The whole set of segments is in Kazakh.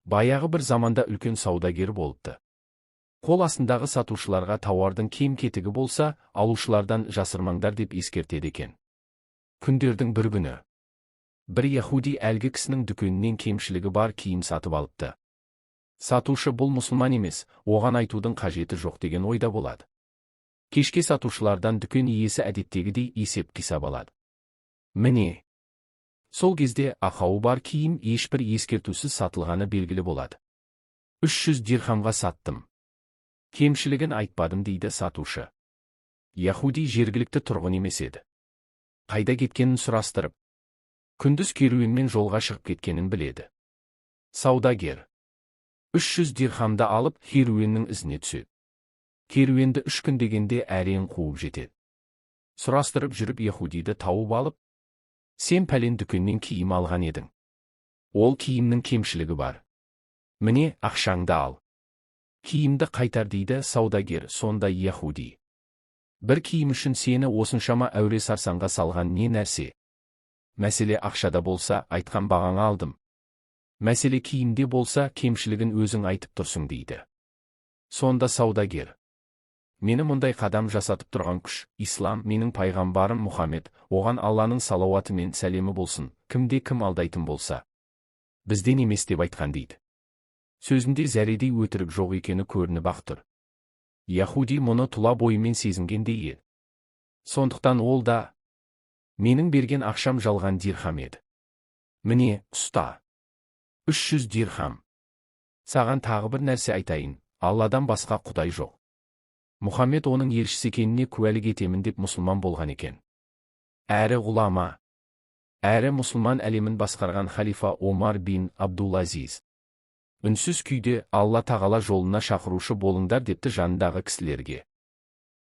Баяғы бір заманда үлкен саудагер болыпты. Қол астындағы сатушыларға тауардың кем-кетігі болса, алушылардан жасырмаңдар деп ескертеді екен. Күндердің бір күні бір яһуди әлгі кісінің дүкенінен кемшілігі бар киім сатып алыпты. Сатушы бұл мұсылман емес, оған айтудың қажеті жоқ деген ойда болады. Кешке сатушылардан дүкен иесі әдеттегідей есеп-қисап алады. Міне, сол кезде ақауы бар киім ешбір ескертусіз сатылғаны белгілі болады. 300 дирхамға саттым. Кемшілігін айтпадым дейді сатушы. Яһуди жергілікті тұрғын емес еді. Қайда кеткенін сұрастырып, күндіз керуенмен жолға шығып кеткенін біледі. Саудагер 300 дирхамды алып керуеннің ізіне түседі. Керуенді 3 күн дегенде әрең қуып жетеді. Сұрастырып жүріп яһудиді тауып алып, сен пәлен дүкеннен киім алған едің. Ол киімнің кемшілігі бар. Міне, ақшаңды ал. Киімді қайтар дейді саудагер. Сонда яһуди: бір киім үшін сені осыншама әуре сарсаңға салған не нәрсе? Мәселе ақшада болса, айтқан бағаңа алдым. Мәселе киімде болса, кемшілігін өзің айтып тұрсың дейді. Сонда саудагер: мені мұндай қадам жасатып тұрған күш, ислам, менің пайғамбарым Мұхаммед, оған Алланың салауаты мен сәлемі болсын, кімде кім алдайтын болса, бізден емес деп айтқан дейді. Сөзінде зәредей өтірік жоқ екені көрініп-ақ тұр. Яһуди мұны тұла бойымен сезінгендей еді. Сондықтан ол да: менің берген ақшам жалған дирхам еді. Міне, ұста. 300 дирхам. Саған тағы бір нәрсе айтайын, Алладан басқа құдай жоқ. Мұхаммед оның елшісі екеніне куәлік етемін деп мұсылман болған екен. Әрі ғұлама, әрі мұсылман әлемін басқарған халифа Омар бин Абдул-Азиз үнсіз күйде Алла тағала жолына шақырушы болыңдар депті жанындағы кісілерге.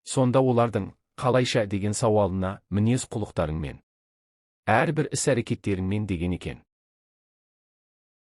Сонда олардың қалайша деген сауалына мінез құлықтарыңмен, әрбір іс-әрекеттеріңмен деген екен.